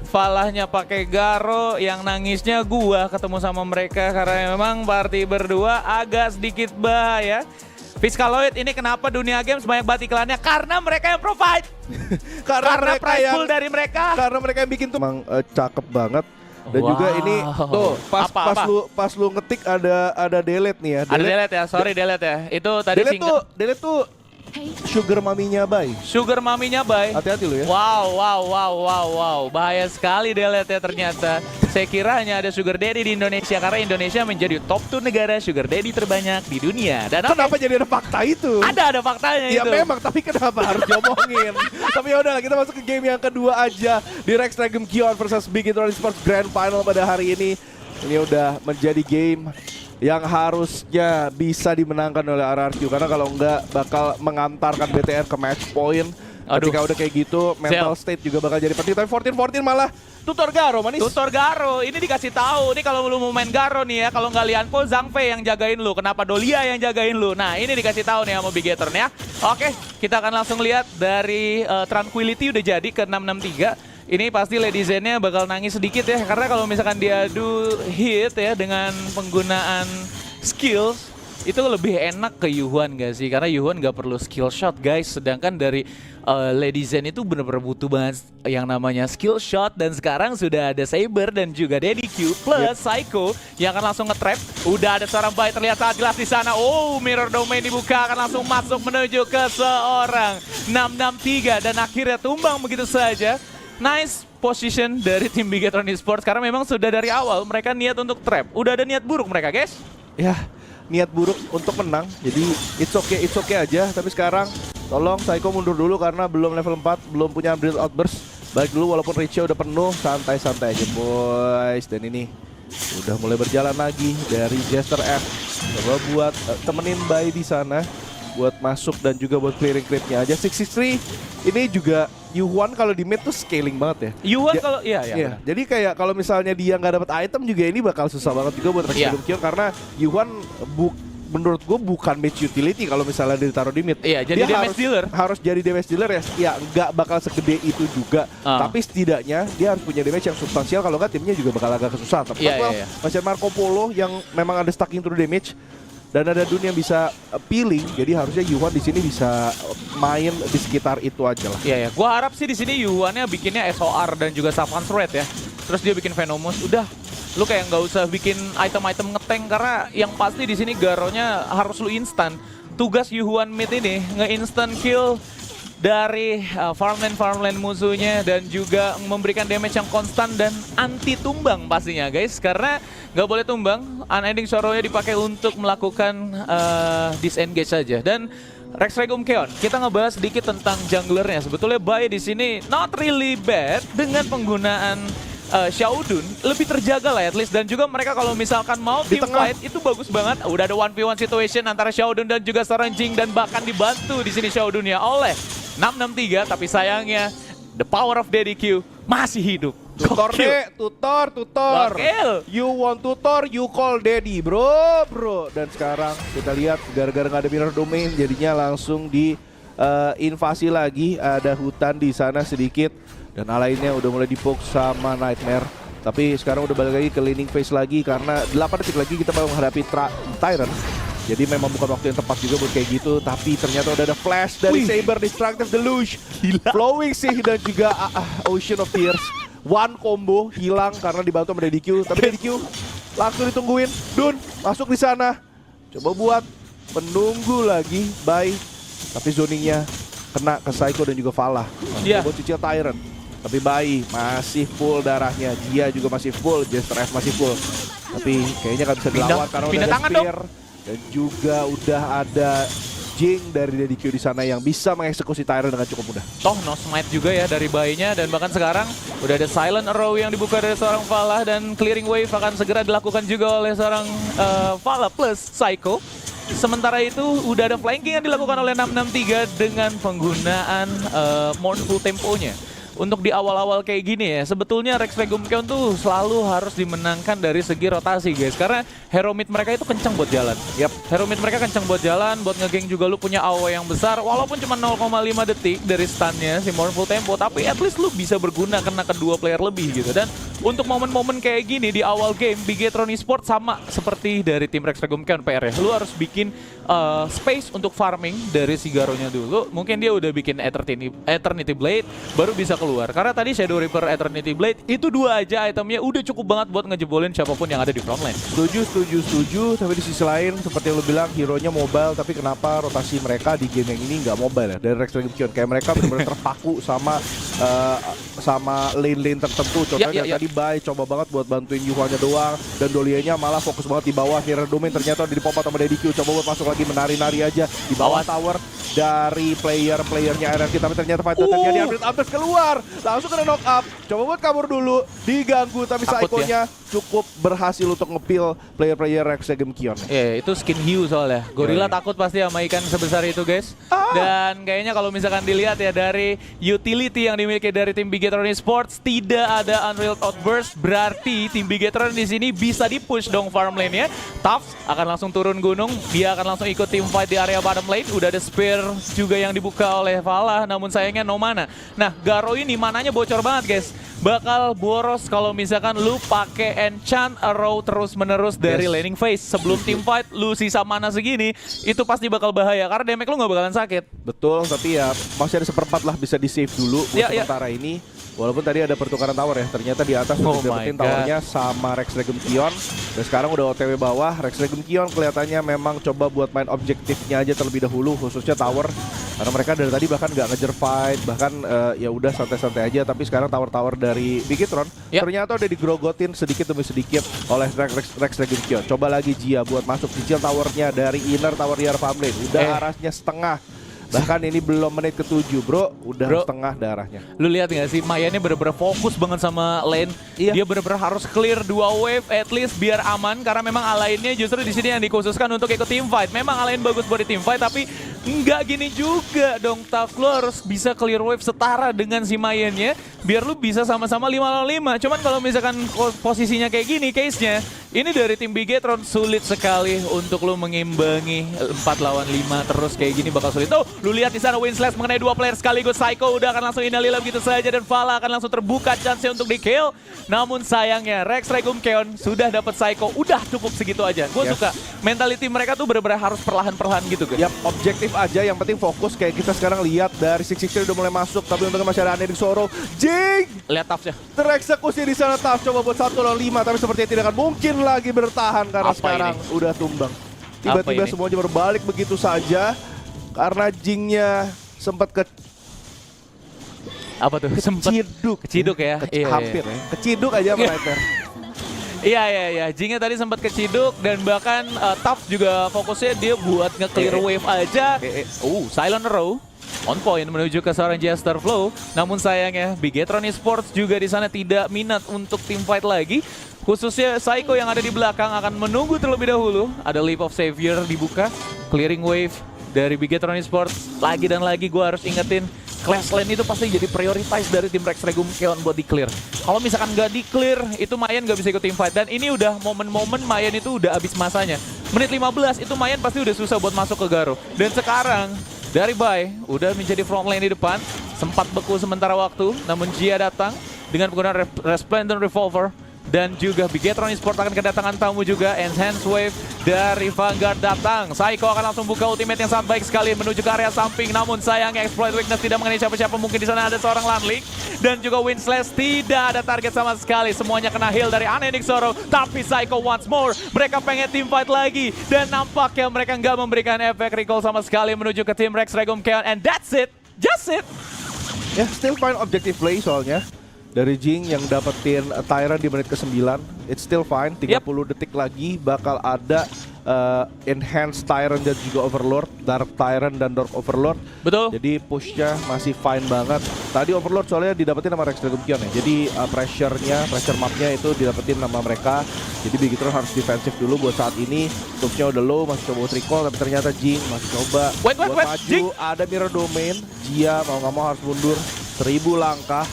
Falahnya pakai Garo, yang nangisnya gua ketemu sama mereka karena memang party berdua agak sedikit bahaya. Fiskaloid ini kenapa dunia games banyak banget iklannya? Karena mereka yang provide. karena prize pool dari mereka. Karena mereka yang bikin tuh emang cakep banget. Dan Wow. juga ini tuh Apa? pas lu ngetik ada delete nih ya. Ada delete ya, sorry delete ya. Itu tadi delete tuh sugar maminya Bay. Sugar maminya Bay. Hati-hati lu ya. Wow. Bahaya sekali delete ya ternyata. Saya kira hanya ada sugar daddy di Indonesia karena Indonesia menjadi top 2 negara sugar daddy terbanyak di dunia. Dan Kenapa jadi ada fakta itu? ada faktanya Ya itu. memang, tapi kenapa harus diomongin? Tapi ya udahlah, kita masuk ke game yang kedua aja di Rex Regum Kion versus Big Hero Esports Grand Final pada hari ini. Ini udah menjadi game yang harusnya bisa dimenangkan oleh RRQ karena kalau enggak bakal mengantarkan BTR ke match point. Ketika udah kayak gitu, mental state juga bakal jadi penting. Tapi 14-14 malah tutor Garo manis. Tutor Garo, ini dikasih tahu nih kalau lu mau main Garo nih ya, kalau nggak Lianpo, Zhang Fei yang jagain lu, kenapa Dolia yang jagain lu. Nah ini dikasih tahu nih sama Big Etern ya. Oke, kita akan langsung lihat dari Tranquility udah jadi ke 663. Ini pasti Lady Zen-nya bakal nangis sedikit ya, karena kalau misalkan dia do hit ya dengan penggunaan skills, itu lebih enak ke Yuhuan gak sih? Karena Yuhuan gak perlu skill shot guys, sedangkan dari Lady Zen itu bener-bener butuh banget yang namanya skill shot. Dan sekarang sudah ada Saber dan juga Daddy Q plus Psycho yang akan langsung nge-trap. Udah ada seorang Bay terlihat sangat jelas di sana. Oh, Mirror Domain dibuka, akan langsung masuk menuju ke seorang 663 dan akhirnya tumbang begitu saja. Nice position dari tim Big Hero Esports karena memang sudah dari awal mereka niat untuk trap. Udah ada niat buruk mereka guys. Ya, niat buruk untuk menang. Jadi it's okay aja. Tapi sekarang tolong Psycho mundur dulu karena belum level 4, belum punya Build Outburst. Balik dulu walaupun reach-nya udah penuh, santai-santai aja boys. Dan ini udah mulai berjalan lagi dari Jester F. Coba buat temenin Bay di sana buat masuk dan juga buat clearing creep-nya aja. 663 ini juga Yuhuan kalau di mid tuh scaling banget ya. Yuhuan kalau iya. Jadi kayak kalau misalnya dia nggak dapat item juga ini bakal susah banget juga buat Rex Regum Kion karena Yuhuan menurut gue bukan match utility kalau misalnya ditaruh di mid. Iya, jadi dia damage dealer. Harus jadi damage dealer ya. Ya nggak bakal segede itu juga. Tapi setidaknya dia harus punya damage yang substansial, kalau nggak timnya juga bakal agak kesusahan. Tapi masih Marco Polo yang memang ada stacking through damage. Dan ada Dun yang bisa peeling, jadi harusnya Yuhuan di sini bisa main di sekitar itu aja lah. Iya. Gua harap sih di sini Yuhuannya bikinnya SOR dan juga Savant Threat ya. Terus dia bikin Venomous, udah. Lu kayak nggak usah bikin item-item ngeteng karena yang pasti di sini Garonya harus lu instan. Tugas Yuhuan mid ini nge-instant kill dari farmland musuhnya dan juga memberikan damage yang konstan dan anti tumbang pastinya guys, karena nggak boleh tumbang. Unending Sorrow-nya dipakai untuk melakukan disengage saja. Dan Rex Regum Kion, kita ngebahas sedikit tentang junglernya. Sebetulnya Bay di sini not really bad dengan penggunaan Xiaodun, lebih terjaga lah at least. Dan juga mereka kalau misalkan mau team fight itu bagus banget. Udah ada 1v1 situation antara Xiaodun dan juga seorang Jing, dan bahkan dibantu di sini Xiaodunnya oleh 663, tapi sayangnya the power of Daddy Q masih hidup. Tutor tutor. Gokil. You want tutor, you call daddy bro. Dan sekarang kita lihat gara-gara nggak ada mirror domain, jadinya langsung di invasi lagi. Ada hutan di sana sedikit dan lainnya udah mulai dipoke sama Nightmare. Tapi sekarang udah balik lagi ke laning phase lagi karena 8 detik lagi kita bakal menghadapi Tyrant. Jadi memang bukan waktu yang tepat juga buat kayak gitu. Tapi ternyata udah ada flash dari Saber, Destructive Deluge, Flowing Sea dan juga Ocean of Tears. One combo hilang karena dibantu sama Daddy Q. Tapi Daddy Q langsung ditungguin. Dun masuk di sana. Coba buat menunggu lagi Bay. Tapi zoningnya kena ke Psycho dan juga Falah. Buat cicil Tyrant. Tapi Bay masih full darahnya. Dia juga masih full. Jester F masih full. Tapi kayaknya gak bisa dilawan karena udah ada Spear. Dan juga udah ada Jing dari Daddy Q di sana yang bisa mengeksekusi Tyrant dengan cukup mudah. Toh no smite juga ya dari Bay-nya, dan bahkan sekarang udah ada Silent Arrow yang dibuka dari seorang Falah, dan clearing wave akan segera dilakukan juga oleh seorang Falah plus Psycho. Sementara itu udah ada flanking yang dilakukan oleh 663 dengan penggunaan Mournful temponya. untuk di awal-awal kayak gini ya, sebetulnya Rex Regumkeon tuh selalu harus dimenangkan dari segi rotasi guys. Karena hero mid mereka itu kencang buat jalan. Hero mid mereka kencang buat jalan, buat ngegeng juga lu punya AoE yang besar. Walaupun cuma 0,5 detik dari stunnya si Mournful Tempo, tapi at least lu bisa berguna kena kedua player lebih gitu. Dan untuk momen-momen kayak gini di awal game, Bigetron Esports sama seperti dari tim Rex Regumkeon PR ya. Lu harus bikin space untuk farming dari si Garonya dulu. Mungkin dia udah bikin Eternity Blade, baru bisa keluar. Karena tadi Shadow Reaper Eternity Blade, itu dua aja itemnya udah cukup banget buat ngejebolin siapapun yang ada di frontline. Setuju. Tapi di sisi lain, seperti yang lu bilang, hero-nya mobile. Tapi kenapa rotasi mereka di game yang ini nggak mobile ya? Dari Rex Regumkeon, kayak mereka benar-benar terpaku sama lane-lane tertentu. Contohnya tadi Bai coba banget buat bantuin Yuhanya doang, dan Dolianya malah fokus banget di bawah. Mirror Domain ternyata udah dipop sama DDQ, coba buat masuk lagi menari-nari aja di bawah tower dari playernya RRQ, tapi ternyata fight terjadi. Ambles keluar, langsung kena knock up. Coba buat kabur dulu, diganggu, tapi Psycho-nya cukup berhasil untuk nge-peel player Rex Regumkeon. Itu skin hiu soalnya. Gorilla takut pasti sama ikan sebesar itu guys. Dan kayaknya kalau misalkan dilihat ya dari utility yang dimiliki dari tim Bigetron Esports, tidak ada Unreal Outburst, berarti tim Bigetron di sini bisa di-push dong farm lane-nya. Tufts akan langsung turun gunung, dia akan langsung ikut team fight di area bottom lane. Udah ada spear juga yang dibuka oleh Valla, namun sayangnya no mana. Nah, Garo ini mananya bocor banget guys. Bakal boros kalau misalkan lu pakai enchant arrow terus-menerus dari laning phase. Sebelum team fight, lu sisa mana segini, itu pasti bakal bahaya karena damage lu nggak bakalan sakit. Betul, tapi ya masih ada seperempat lah, bisa di-save dulu buat sementara ini. Walaupun tadi ada pertukaran tower ya, ternyata di atas udah dapetin towernya sama Rex Regumkeon. Dan sekarang udah OTW bawah, Rex Regumkeon kelihatannya memang coba buat main objektifnya aja terlebih dahulu, khususnya tower. Karena mereka dari tadi bahkan nggak ngejar fight, bahkan ya udah santai-santai aja. Tapi sekarang tower-tower dari Bigetron ternyata udah digrogotin sedikit demi sedikit oleh Rex Regumkeon. Coba lagi Jia buat masuk cicil towernya dari inner tower di farm lane. Udah arasnya setengah. Bahkan ini belum menit ke-7 bro, udah setengah darahnya. Lu lihat nggak sih, Maya ini bener-bener fokus banget sama lane. Dia bener-bener harus clear 2 wave at least biar aman, karena memang alainnya justru di sini yang dikhususkan untuk ikut team fight. Memang alain bagus buat di team fight, tapi nggak gini juga dong. Taf, lu harus bisa clear wave setara dengan si Mayennya, biar lu bisa sama-sama 5 lawan 5. Cuman kalau misalkan posisinya kayak gini case-nya, ini dari tim Bigetron sulit sekali untuk lu mengimbangi 4 lawan 5 terus kayak gini, bakal sulit. Tuh, lu lihat di sana Winslash mengenai 2 player sekaligus. Psycho udah akan langsung inalilah begitu saja, dan Valla akan langsung terbuka chance-nya untuk di-kill. Namun sayangnya Rex Regumkeon sudah dapat Psycho, udah cukup segitu aja. Gue suka mentality mereka tuh bener-bener harus perlahan-perlahan gitu kan. Objektif aja, yang penting fokus. Kayak kita sekarang lihat dari 663 udah mulai masuk, tapi untungnya masih ada Unending Sorrow. Jing! Lihat Tafts ya. Tereksekusi di sana Tafts, coba buat 1 lawan 5, tapi sepertinya tidak akan mungkin lagi bertahan karena sekarang udah tumbang. Tiba-tiba semuanya berbalik begitu saja karena Jingnya sempat keciduk ya. Hampir ya. Keciduk aja sama Reaper. Iya. Jingnya tadi sempat keciduk, dan bahkan Tufts juga fokusnya dia buat nge-clear wave aja. Silent Row on point menuju ke seorang Jester Flow. Namun sayangnya Bigetron Esports juga di sana tidak minat untuk team fight lagi. Khususnya Psycho yang ada di belakang akan menunggu terlebih dahulu. Ada Leap of Savior dibuka, clearing wave dari Bigetron Esports. Lagi dan lagi gue harus ingetin, Clash Lane itu pasti jadi prioritas dari tim Rex Regumkeon buat di-clear. Kalau misalkan nggak di-clear, itu Mayan nggak bisa ikut team fight. Dan ini udah momen-momen Mayan itu udah habis masanya. Menit 15 itu Mayan pasti udah susah buat masuk ke Garo. Dan sekarang dari Bai udah menjadi front lane di depan, sempat beku sementara waktu, namun Jia datang dengan penggunaan Resplendent Revolver. Dan juga Bigetron Esports akan kedatangan tamu juga, Enhance Wave dari Vanguard datang. Psycho akan langsung buka ultimate yang sangat baik sekali menuju ke area samping. Namun sayangnya Exploit Weakness tidak mengenai siapa-siapa. Mungkin di sana ada seorang Lanling. Dan juga Winslash tidak ada target sama sekali. Semuanya kena heal dari Unending Sorrow. Tapi Psycho once more, mereka pengen team fight lagi. Dan nampaknya mereka nggak memberikan efek recall sama sekali menuju ke tim Rex Regumkeon. And that's it, just it. Ya, still fine objective play soalnya. Dari Jing yang dapetin Tyrant di menit ke-9, it's still fine. 30 detik lagi bakal ada Enhanced Tyrant dan juga Overlord, Dark Tyrant dan Dark Overlord. Betul. Jadi pushnya masih fine banget. Tadi Overlord soalnya didapetin sama Rex Regumkeon ya. Jadi pressure mapnya itu didapetin sama mereka. Jadi Bigetron harus defensif dulu buat saat ini. Topsnya udah low, masih coba recall, tapi ternyata Jing masih coba buat maju. Jing. Ada Mirror Domain, Jia mau nggak mau harus mundur 1000 langkah.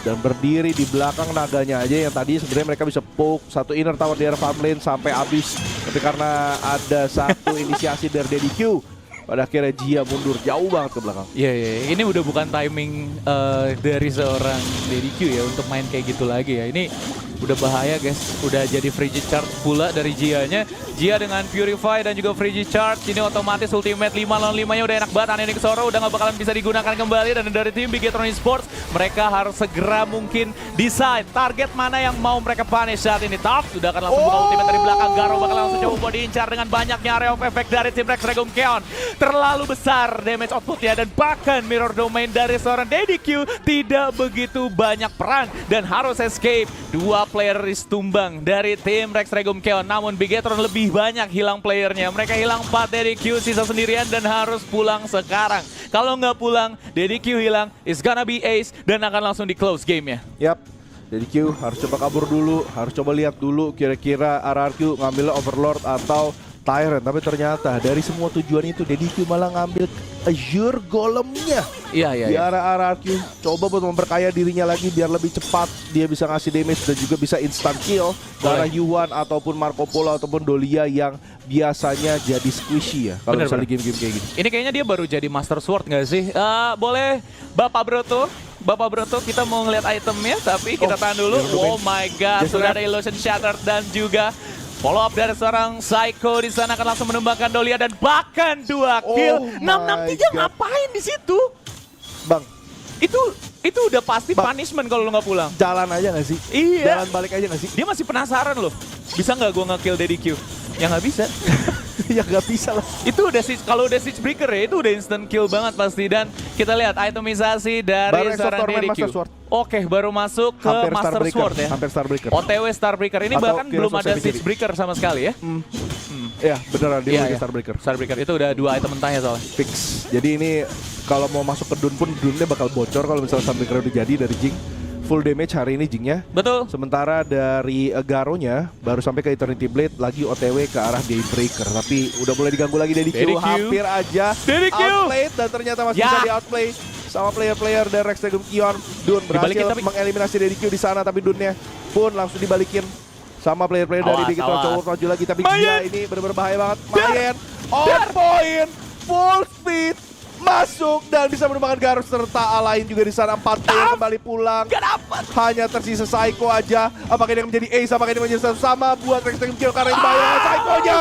dan berdiri di belakang naganya aja yang tadi sebenarnya mereka bisa poke satu inner tower di area farm lane sampai habis. Tapi karena ada satu inisiasi dari Daddy Q, pada akhirnya Jia mundur jauh banget ke belakang. Iya, ini udah bukan timing dari seorang Daddy Q ya untuk main kayak gitu lagi ya. Ini udah bahaya guys, udah jadi Frigid Charge pula dari Jia-nya. Jia dengan Purify dan juga Frigid Charge, ini otomatis ultimate 5 lawan 5-nya udah enak banget. Anenic Soro udah gak bakalan bisa digunakan kembali. Dan dari tim Bigetron Esports, mereka harus segera mungkin decide target mana yang mau mereka punish saat ini. Top sudah akan langsung buka ultimate dari belakang. Garo bakal langsung coba diincar dengan banyaknya area of effect dari tim Rex Regum Keon. Terlalu besar damage outputnya dan bahkan mirror domain dari seorang Daddy Q tidak begitu banyak peran dan harus escape. Dua player tumbang dari tim Rex Regum Keon, namun Bigetron lebih banyak hilang playernya. Mereka hilang 4, Daddy Q sisa sendirian dan harus pulang sekarang. Kalau nggak pulang, Daddy Q hilang, it's gonna be ace dan akan langsung di close game-nya. Yap, Daddy Q harus coba kabur dulu, harus coba lihat dulu kira-kira RRQ ngambil Overlord atau Tyrant. Tapi ternyata dari semua tujuan itu Daddy Q malah ngambil Azure Golemnya. Iya. Di arah RRQ, coba buat memperkaya dirinya lagi biar lebih cepat dia bisa ngasih damage dan juga bisa instant kill ke arah Yuan ataupun Marco Polo ataupun Dolia yang biasanya jadi squishy ya kalau misalnya game-game kayak gini. Ini kayaknya dia baru jadi Master Sword nggak sih? Boleh Bapak Broto kita mau ngeliat itemnya tapi kita tahan dulu. Oh my god, sudah ada Illusion Shattered dan juga follow up dari seorang Psycho di sana akan langsung menembakkan Dolia dan bahkan 2 kill. 663 ngapain di situ? Bang, itu udah pasti punishment kalau lu nggak pulang. jalan aja nggak sih? Iya. Jalan balik aja nggak sih? Dia masih penasaran loh. Bisa nggak gua nge-kill Daddy Q? Ya nggak bisa. Ya nggak bisa lah. Itu udah kalau udah Siege Breaker ya itu udah instant kill banget pasti. Dan kita lihat itemisasi dari seorang Daddy Q. Oke, baru masuk ke Master Sword ya. Hampir Starbreaker. OTW Starbreaker ini Atau bahkan belum ada Heroes of Siege Breaker sama sekali ya. Ya beneran dia Iya. Starbreaker. Starbreaker itu udah 2 item mentahnya soalnya. Fix. Jadi ini kalau mau masuk ke Dun pun Dunnya bakal bocor kalau misalnya Starbreaker udah jadi dari Jing. Full damage hari ini Jingnya. Betul. Sementara dari Garonya baru sampai ke Eternity Blade lagi OTW ke arah Daybreaker. Tapi udah mulai diganggu lagi Daddy Q. Hampir aja outplayed dan ternyata masih bisa di outplay sama player-player dari Rex Regum Keon. Dun berhasil mengeliminasi Daddy Q di sana tapi Dunnya pun langsung dibalikin sama player-player dari Bigetron. Coba maju lagi tapi dia ini benar-benar bahaya banget. Main on point full speed masuk dan bisa menumbangkan Garus serta Alain juga di sana. 4 player kembali pulang. Gak dapat. Hanya tersisa Psycho aja. Apakah ini menjadi ace? Apakah ini menjadi sama buat Rex Regum Keon karena yang bayar Psycho-nya.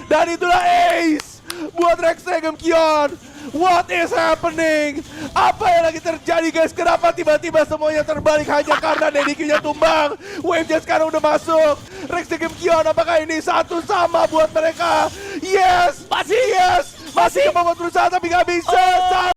Dan itulah ace buat Rex Regum Keon. What is happening? Apa yang lagi terjadi guys? Kenapa tiba-tiba semuanya terbalik hanya karena Daddy Q-nya tumbang? Wave-nya sekarang udah masuk. Rex Regum Keon apakah ini satu sama buat mereka? Yes! Masih ke babak berusaha tapi gak bisa.